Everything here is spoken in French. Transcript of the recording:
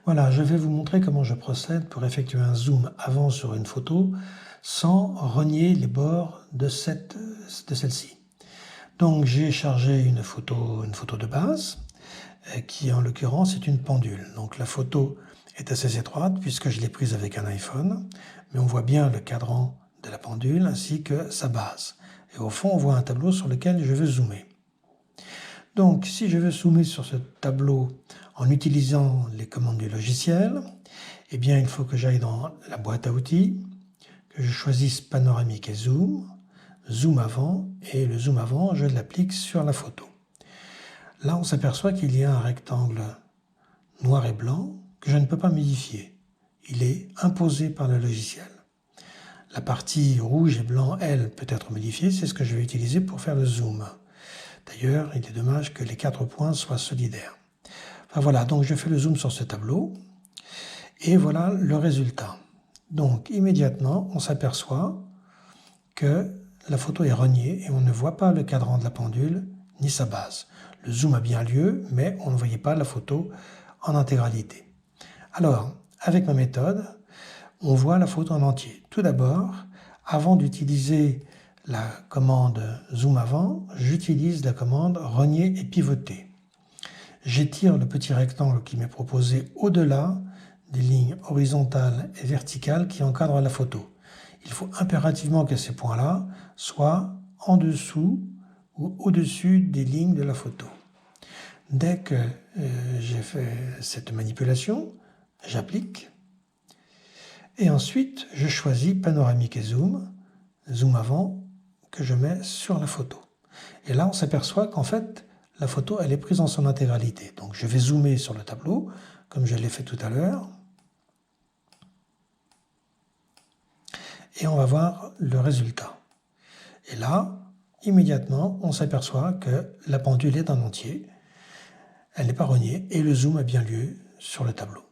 Voilà, je vais vous montrer comment je procède pour effectuer un zoom avant sur une photo sans renier les bords de celle-ci. Donc j'ai chargé une photo de base qui en l'occurrence est une pendule. Donc la photo est assez étroite puisque je l'ai prise avec un iPhone, mais on voit bien le cadran de la pendule ainsi que sa base. Et au fond on voit un tableau sur lequel je veux zoomer. Donc si je veux zoomer sur ce tableau en utilisant les commandes du logiciel, eh bien il faut que j'aille dans la boîte à outils, que je choisisse panoramique et zoom, zoom avant, et le zoom avant je l'applique sur la photo. Là on s'aperçoit qu'il y a un rectangle noir et blanc que je ne peux pas modifier. Il est imposé par le logiciel. La partie rouge et blanc, elle, peut être modifiée, c'est ce que je vais utiliser pour faire le zoom. D'ailleurs, il est dommage que les 4 points soient solidaires. Enfin voilà, donc je fais le zoom sur ce tableau, et voilà le résultat. Donc immédiatement, on s'aperçoit que la photo est reniée et on ne voit pas le cadran de la pendule ni sa base. Le zoom a bien lieu, mais on ne voyait pas la photo en intégralité. Alors, avec ma méthode, on voit la photo en entier. Tout d'abord, avant d'utiliser la commande zoom avant, j'utilise la commande renier et pivoter. J'étire le petit rectangle qui m'est proposé au-delà des lignes horizontales et verticales qui encadrent la photo. Il faut impérativement que ces points-là soient en dessous ou au-dessus des lignes de la photo. Dès que j'ai fait cette manipulation, j'applique. Et ensuite, je choisis panoramique et zoom, zoom avant, que je mets sur la photo. Et là, on s'aperçoit qu'en fait, la photo, elle est prise en son intégralité. Donc, je vais zoomer sur le tableau, comme je l'ai fait tout à l'heure. Et on va voir le résultat. Et là, immédiatement, on s'aperçoit que la pendule est en entier. Elle n'est pas reniée et le zoom a bien lieu sur le tableau.